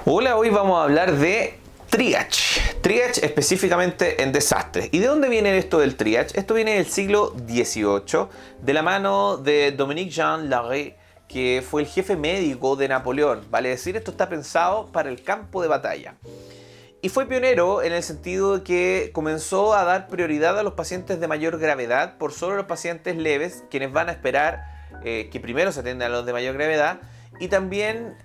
Hola, hoy vamos a hablar de triage. Triage específicamente en desastres. ¿Y de dónde viene esto del triage? Esto viene del siglo XVIII, de la mano de Dominique Jean Larrey, que fue el jefe médico de Napoleón. Vale decir, esto está pensado para el campo de batalla. Y fue pionero en el sentido de que comenzó a dar prioridad a los pacientes de mayor gravedad por sobre los pacientes leves, quienes van a esperar que primero se atiendan a los de mayor gravedad. Y también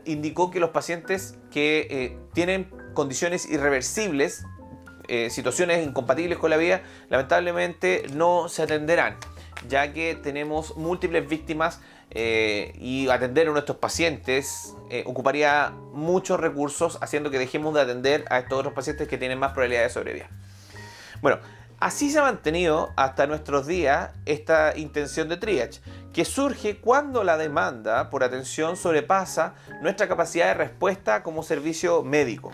indicó que los pacientes que tienen condiciones irreversibles, situaciones incompatibles con la vida, lamentablemente no se atenderán, ya que tenemos múltiples víctimas y atender a nuestros pacientes ocuparía muchos recursos, haciendo que dejemos de atender a estos otros pacientes que tienen más probabilidad de sobrevivir. Bueno, así se ha mantenido hasta nuestros días esta intención de triage, que surge cuando la demanda por atención sobrepasa nuestra capacidad de respuesta como servicio médico.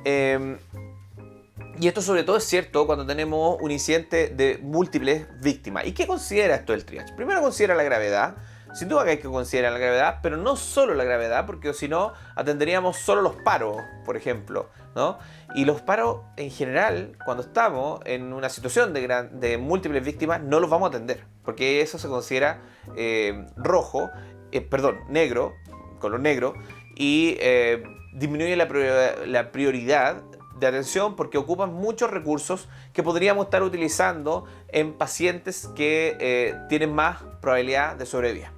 Y esto sobre todo es cierto cuando tenemos un incidente de múltiples víctimas. ¿Y qué considera esto el triage? Primero considera la gravedad. Sin duda que hay que considerar la gravedad, pero no solo la gravedad, porque si no atenderíamos solo los paros, por ejemplo, ¿no? Y los paros en general, cuando estamos en una situación de múltiples víctimas, no los vamos a atender, porque eso se considera negro, color negro, y disminuye la prioridad de atención porque ocupan muchos recursos que podríamos estar utilizando en pacientes que tienen más probabilidad de sobrevivir.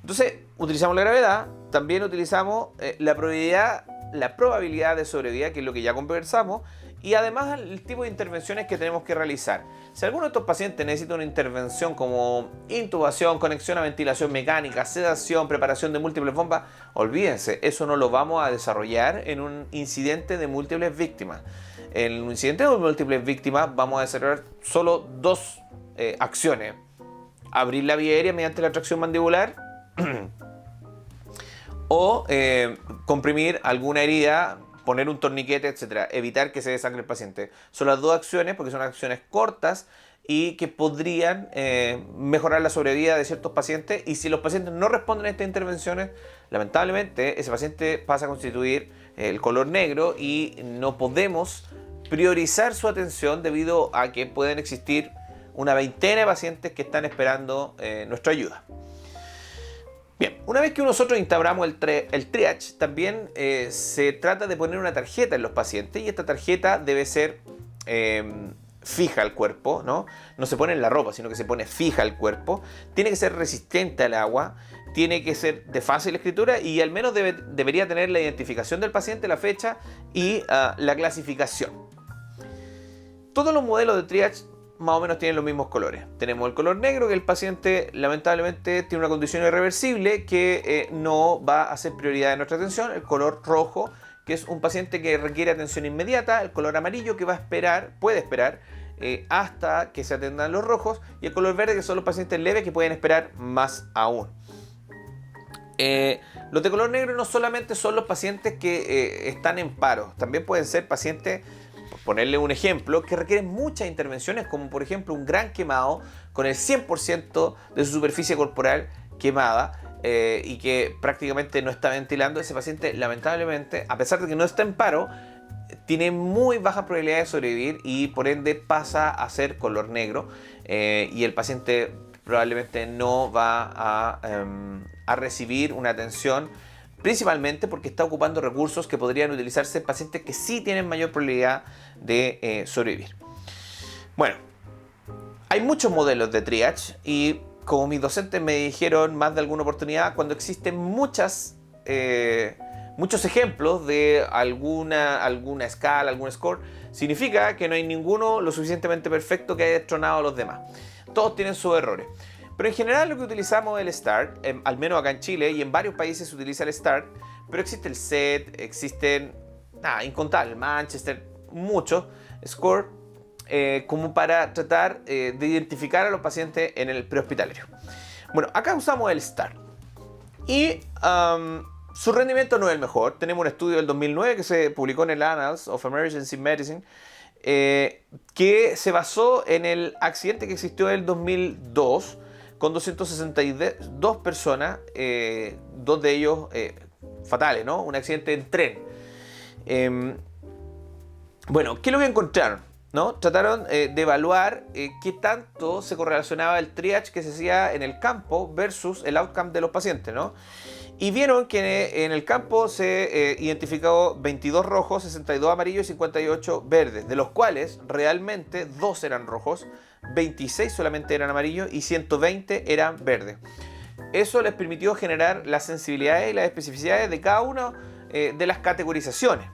Entonces, utilizamos la gravedad, también utilizamos la probabilidad de sobrevivir, que es lo que ya conversamos, y además el tipo de intervenciones que tenemos que realizar. Si alguno de estos pacientes necesita una intervención como intubación, conexión a ventilación mecánica, sedación, preparación de múltiples bombas, olvídense, eso no lo vamos a desarrollar en un incidente de múltiples víctimas. En un incidente de múltiples víctimas vamos a desarrollar solo dos acciones. Abrir la vía aérea mediante la tracción mandibular o comprimir alguna herida, poner un torniquete, etc. Evitar que se desangre el paciente. Son las dos acciones porque son acciones cortas y que podrían mejorar la sobrevida de ciertos pacientes. Y si los pacientes no responden a estas intervenciones, lamentablemente ese paciente pasa a constituir el color negro y no podemos priorizar su atención debido a que pueden existir una veintena de pacientes que están esperando nuestra ayuda. Bien, una vez que nosotros instauramos el triage, también se trata de poner una tarjeta en los pacientes y esta tarjeta debe ser fija al cuerpo, ¿no? No se pone en la ropa, sino que se pone fija al cuerpo. Tiene que ser resistente al agua, tiene que ser de fácil escritura y al menos debería tener la identificación del paciente, la fecha y la clasificación. Todos los modelos de triage más o menos tienen los mismos colores. Tenemos el color negro, que el paciente lamentablemente tiene una condición irreversible que no va a ser prioridad de nuestra atención. El color rojo, que es un paciente que requiere atención inmediata. El color amarillo, que puede esperar hasta que se atendan los rojos. Y el color verde, que son los pacientes leves que pueden esperar más aún. Los de color negro no solamente son los pacientes que están en paro, también pueden ser pacientes, por ponerle un ejemplo, que requieren muchas intervenciones, como por ejemplo un gran quemado con el 100% de su superficie corporal quemada y que prácticamente no está ventilando. Ese paciente, lamentablemente, a pesar de que no está en paro, tiene muy baja probabilidad de sobrevivir y por ende pasa a ser color negro y el paciente probablemente no va a recibir una atención, principalmente porque está ocupando recursos que podrían utilizarse en pacientes que sí tienen mayor probabilidad de sobrevivir. Bueno, hay muchos modelos de triage y como mis docentes me dijeron más de alguna oportunidad, cuando existen muchos ejemplos de alguna escala, algún score, significa que no hay ninguno lo suficientemente perfecto que haya destronado a los demás. Todos tienen sus errores. Pero en general lo que utilizamos es el START, al menos acá en Chile y en varios países se utiliza el START, pero existe el SET, existen incontables, Manchester, muchos SCORE, como para tratar de identificar a los pacientes en el prehospitalario. Bueno, acá usamos el START y su rendimiento no es el mejor. Tenemos un estudio del 2009 que se publicó en el Annals of Emergency Medicine, que se basó en el accidente que existió en el 2002 con 262 personas, dos de ellos fatales, ¿no? Un accidente en tren. Bueno, ¿qué es lo que encontraron? ¿No? Trataron de evaluar qué tanto se correlacionaba el triage que se hacía en el campo versus el outcome de los pacientes, ¿no? Y vieron que en el campo se identificó 22 rojos, 62 amarillos y 58 verdes, de los cuales realmente 2 eran rojos, 26 solamente eran amarillos y 120 eran verdes. Eso les permitió generar las sensibilidades y las especificidades de cada una de las categorizaciones.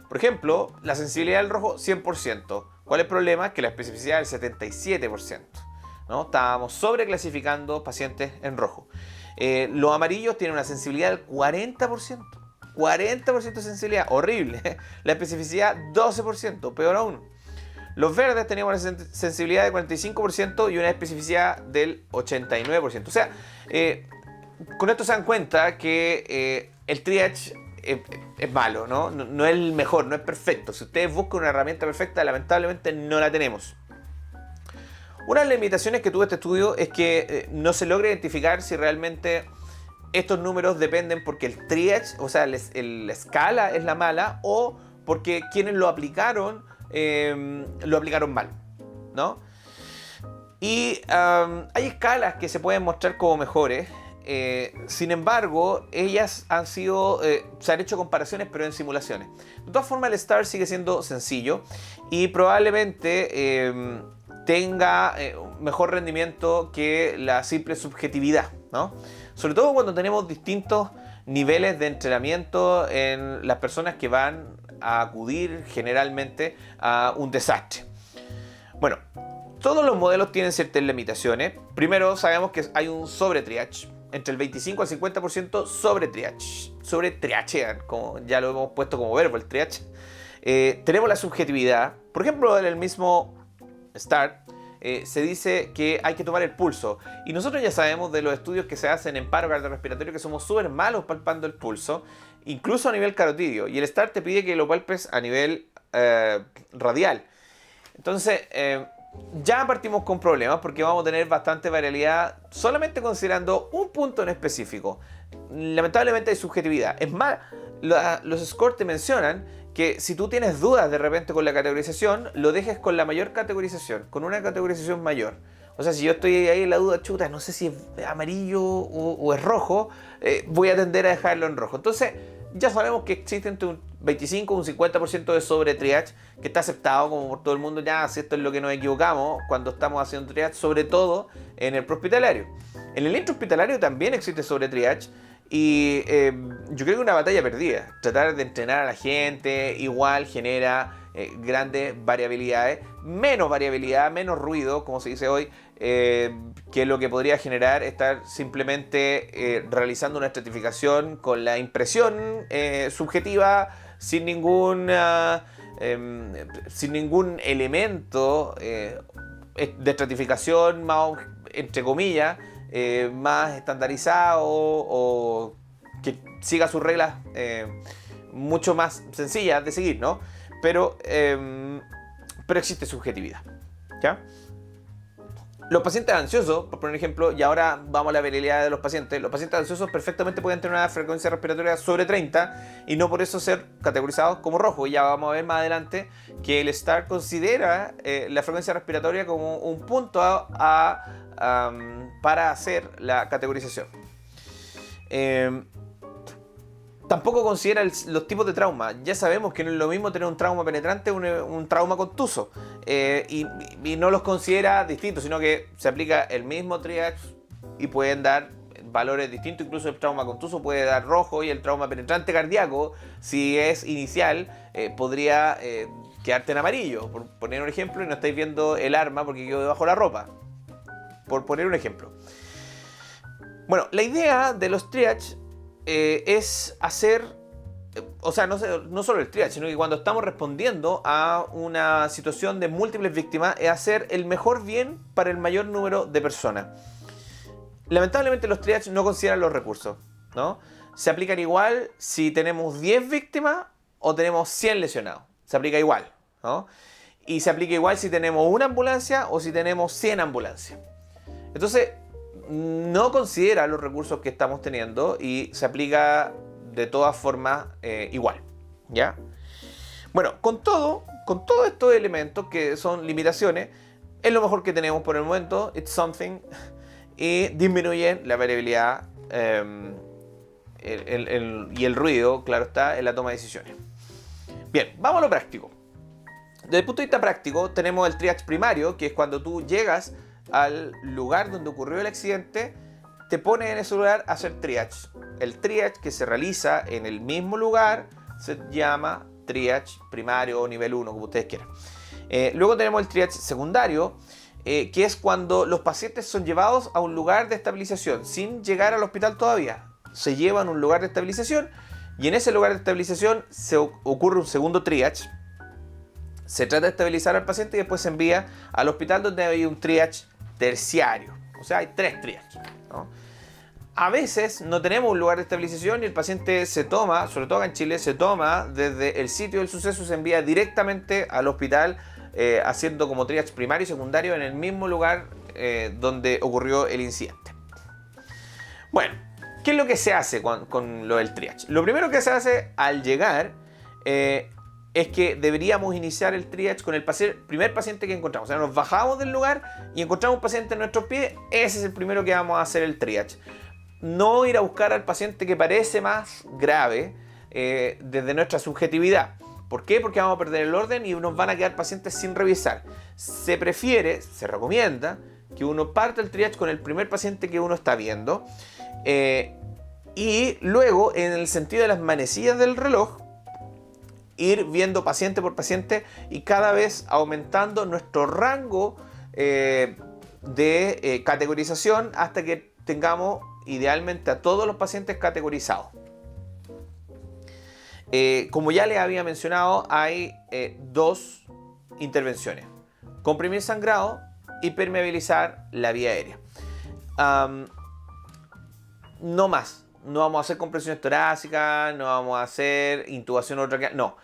Por ejemplo, la sensibilidad del rojo 100%. ¿Cuál es el problema? Que la especificidad es del 77%. ¿No? Estábamos sobreclasificando pacientes en rojo. Los amarillos tienen una sensibilidad del 40%. 40% de sensibilidad, horrible. La especificidad 12%, peor aún. Los verdes teníamos una sensibilidad del 45% y una especificidad del 89%. O sea, con esto se dan cuenta que el triage es malo, ¿no? No es el mejor, no es perfecto. Si ustedes buscan una herramienta perfecta, lamentablemente no la tenemos. Una de las limitaciones que tuvo este estudio es que no se logra identificar si realmente estos números dependen porque el triage, o sea, la escala es la mala o porque quienes lo aplicaron mal, ¿no? Y hay escalas que se pueden mostrar como mejores. Sin embargo, ellas se han hecho comparaciones pero en simulaciones. De todas formas, el STAR sigue siendo sencillo y probablemente tenga mejor rendimiento que la simple subjetividad, ¿no? Sobre todo cuando tenemos distintos niveles de entrenamiento en las personas que van a acudir generalmente a un desastre. Bueno, todos los modelos tienen ciertas limitaciones. Primero, sabemos que hay un sobre-triage. Entre el 25 al 50% sobre-triachean, como ya lo hemos puesto como verbo, el triage. Tenemos la subjetividad. Por ejemplo, en el mismo STAR se dice que hay que tomar el pulso. Y nosotros ya sabemos de los estudios que se hacen en paro cardiorrespiratorio que somos súper malos palpando el pulso, incluso a nivel carotidio. Y el STAR te pide que lo palpes a nivel radial. Entonces, ya partimos con problemas porque vamos a tener bastante variabilidad solamente considerando un punto en específico. Lamentablemente hay subjetividad. Es más, los scores te mencionan que si tú tienes dudas de repente con la categorización, lo dejes con la mayor categorización, con una categorización mayor. O sea, si yo estoy ahí en la duda, chuta, no sé si es amarillo o es rojo, voy a tender a dejarlo en rojo. Entonces, ya sabemos que existe entre un 25 y un 50% de sobre-triage que está aceptado como por todo el mundo. Ya, si esto es lo que nos equivocamos cuando estamos haciendo triage, sobre todo en el prehospitalario. En el intrahospitalario también existe sobre-triage y yo creo que es una batalla perdida. Tratar de entrenar a la gente igual genera grandes variabilidades, menos variabilidad, menos ruido, como se dice hoy, que lo que podría generar estar simplemente realizando una estratificación con la impresión subjetiva sin ningún elemento de estratificación más, entre comillas, más estandarizado o que siga sus reglas mucho más sencillas de seguir, ¿no? Pero existe subjetividad, ¿ya? Los pacientes ansiosos, por poner un ejemplo, y ahora vamos a la variabilidad de los pacientes ansiosos perfectamente pueden tener una frecuencia respiratoria sobre 30 y no por eso ser categorizados como rojo. Y ya vamos a ver más adelante que el STAR considera la frecuencia respiratoria como un punto para hacer la categorización. Tampoco considera los tipos de trauma. Ya sabemos que no es lo mismo tener un trauma penetrante o un trauma contuso. Y no los considera distintos, sino que se aplica el mismo triage y pueden dar valores distintos. Incluso el trauma contuso puede dar rojo y el trauma penetrante cardíaco, si es inicial, podría quedarte en amarillo. Por poner un ejemplo, y no estáis viendo el arma porque quedó debajo de la ropa. Por poner un ejemplo. Bueno, la idea de los triage es hacer, o sea, no solo el triage, sino que cuando estamos respondiendo a una situación de múltiples víctimas, es hacer el mejor bien para el mayor número de personas. Lamentablemente los triage no consideran los recursos, ¿no? Se aplican igual si tenemos 10 víctimas o tenemos 100 lesionados. Se aplica igual, ¿no? Y se aplica igual si tenemos una ambulancia o si tenemos 100 ambulancias. Entonces, no considera los recursos que estamos teniendo y se aplica de todas formas igual, ¿ya? Bueno, con todos estos elementos que son limitaciones, es lo mejor que tenemos por el momento, it's something, y disminuyen la variabilidad y el ruido, claro está, en la toma de decisiones. Bien, vamos a lo práctico. Desde el punto de vista práctico, tenemos el triage primario, que es cuando tú llegas al lugar donde ocurrió el accidente, te pones en ese lugar a hacer triage. El triage que se realiza en el mismo lugar se llama triage primario o nivel 1, como ustedes quieran. Luego tenemos el triage secundario, que es cuando los pacientes son llevados a un lugar de estabilización sin llegar al hospital todavía. Se llevan a un lugar de estabilización y en ese lugar de estabilización ocurre un segundo triage. Se trata de estabilizar al paciente y después se envía al hospital donde hay un triage terciario. O sea, hay 3 triages, ¿no? A veces no tenemos un lugar de estabilización y el paciente se toma, sobre todo acá en Chile, se toma desde el sitio del suceso y se envía directamente al hospital, haciendo como triage primario y secundario en el mismo lugar donde ocurrió el incidente. Bueno, ¿qué es lo que se hace con lo del triage? Lo primero que se hace al llegar es que deberíamos iniciar el triage con el primer paciente que encontramos. O sea, nos bajamos del lugar y encontramos un paciente en nuestros pies, ese es el primero que vamos a hacer el triage. No ir a buscar al paciente que parece más grave desde nuestra subjetividad. ¿Por qué? Porque vamos a perder el orden y nos van a quedar pacientes sin revisar. Se recomienda que uno parte el triage con el primer paciente que uno está viendo y luego, en el sentido de las manecillas del reloj, ir viendo paciente por paciente y cada vez aumentando nuestro rango de categorización hasta que tengamos idealmente a todos los pacientes categorizados. Como ya les había mencionado, hay 2 intervenciones: comprimir sangrado y permeabilizar la vía aérea. No más. No vamos a hacer compresiones torácicas, no vamos a hacer intubación orotraqueal, no.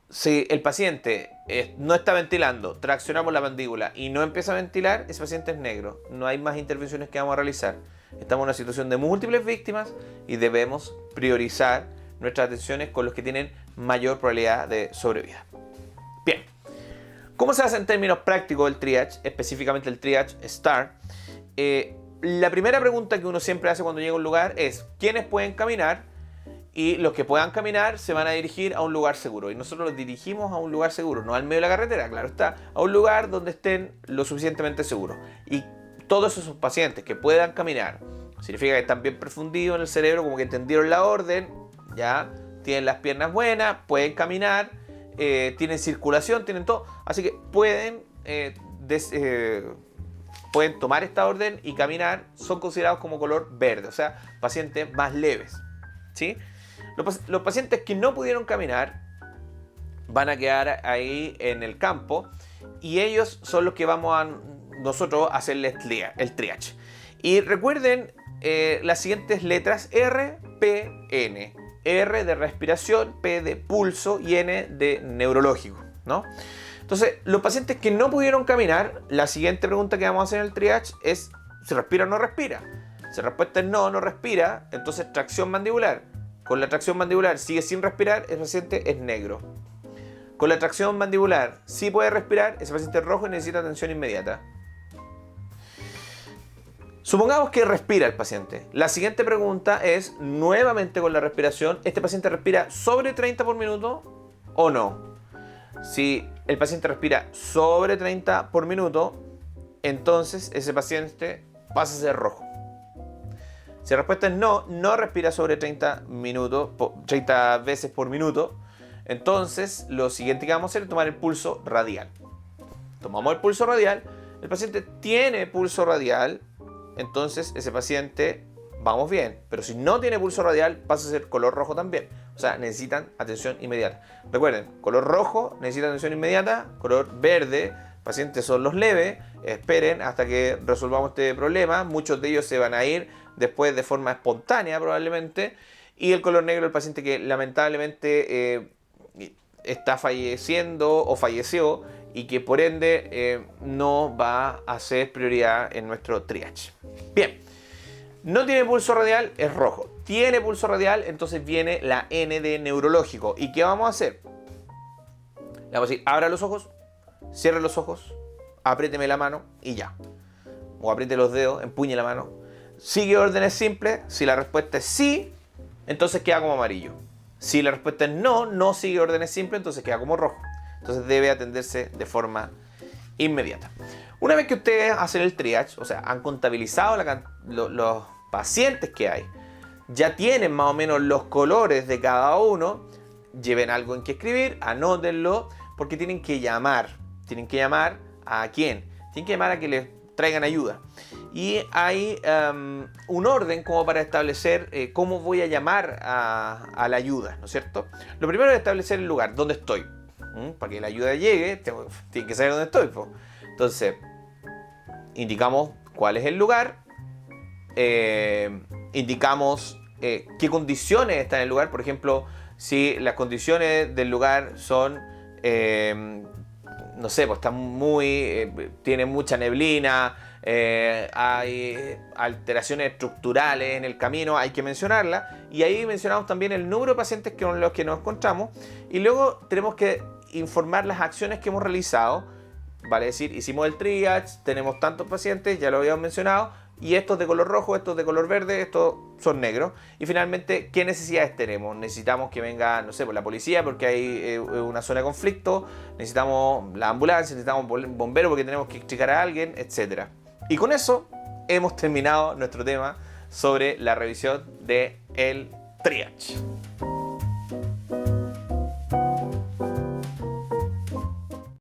Si el paciente no está ventilando, traccionamos la mandíbula y no empieza a ventilar, ese paciente es negro. No hay más intervenciones que vamos a realizar. Estamos en una situación de múltiples víctimas y debemos priorizar nuestras atenciones con los que tienen mayor probabilidad de sobrevida. Bien, ¿cómo se hace en términos prácticos el triage? Específicamente el triage STAR. La primera pregunta que uno siempre hace cuando llega a un lugar es: ¿quiénes pueden caminar? Y los que puedan caminar se van a dirigir a un lugar seguro. Y nosotros los dirigimos a un lugar seguro, no al medio de la carretera, claro está, a un lugar donde estén lo suficientemente seguros. Y todos esos pacientes que puedan caminar, significa que están bien perfundidos en el cerebro, como que entendieron la orden, ya tienen las piernas buenas, pueden caminar, tienen circulación, tienen todo. Así que pueden tomar esta orden y caminar. Son considerados como color verde, o sea, pacientes más leves, ¿sí? Los pacientes que no pudieron caminar van a quedar ahí en el campo y ellos son los que vamos a nosotros a hacerles el triage. Y recuerden las siguientes letras: R, P, N. R de respiración, P de pulso y N de neurológico, ¿no? Entonces, los pacientes que no pudieron caminar, la siguiente pregunta que vamos a hacer en el triage es: ¿se respira o no respira? Si la respuesta es no, no respira, entonces tracción mandibular. Con la tracción mandibular sigue sin respirar, el paciente es negro. Con la tracción mandibular sí puede respirar, ese paciente es rojo y necesita atención inmediata. Supongamos que respira el paciente. La siguiente pregunta es, nuevamente con la respiración: ¿este paciente respira sobre 30 por minuto o no? Si el paciente respira sobre 30 por minuto, entonces ese paciente pasa a ser rojo. Si la respuesta es no, no respira sobre 30 veces por minuto, entonces lo siguiente que vamos a hacer es tomar el pulso radial. Tomamos el pulso radial, el paciente tiene pulso radial, entonces ese paciente vamos bien. Pero si no tiene pulso radial, pasa a ser color rojo también. O sea, necesitan atención inmediata. Recuerden, color rojo necesita atención inmediata, color verde, pacientes son los leves, esperen hasta que resolvamos este problema. Muchos de ellos se van a ir después de forma espontánea probablemente. Y el color negro, el paciente que lamentablemente está falleciendo o falleció y que por ende no va a ser prioridad en nuestro triage. Bien, No tiene pulso radial, es rojo. Tiene pulso radial, entonces viene la N de neurológico. ¿Y qué vamos a hacer? Le vamos a decir, abra los ojos, cierre los ojos, apriéteme la mano y ya. O apriete los dedos, empuñe la mano. Sigue órdenes simples. Si la respuesta es sí, entonces queda como amarillo. Si la respuesta es no, no sigue órdenes simples, entonces queda como rojo. Entonces debe atenderse de forma inmediata. Una vez que ustedes hacen el triage, o sea, han contabilizado los pacientes que hay, ya tienen más o menos los colores de cada uno, lleven algo en que escribir, anótenlo, porque tienen que llamar. ¿Tienen que llamar a quién? Tienen que llamar a que les traigan ayuda. Y hay un orden como para establecer cómo voy a llamar a la ayuda, ¿no es cierto? Lo primero es establecer el lugar, dónde estoy. Para que la ayuda llegue, tienen que saber dónde estoy. Entonces, indicamos cuál es el lugar, indicamos qué condiciones están en el lugar. Por ejemplo, si las condiciones del lugar son, no sé, pues está tiene mucha neblina, hay alteraciones estructurales en el camino, hay que mencionarlas. Y ahí mencionamos también el número de pacientes con los que nos encontramos. Y luego tenemos que informar las acciones que hemos realizado. Vale decir, hicimos el triage, tenemos tantos pacientes, ya lo habíamos mencionado, y estos de color rojo, estos de color verde, estos son negros. Y finalmente, ¿qué necesidades tenemos? Necesitamos que venga, no sé, por la policía porque hay una zona de conflicto, necesitamos la ambulancia, necesitamos bomberos porque tenemos que explicar a alguien, etc. Y con eso hemos terminado nuestro tema sobre la revisión del triage.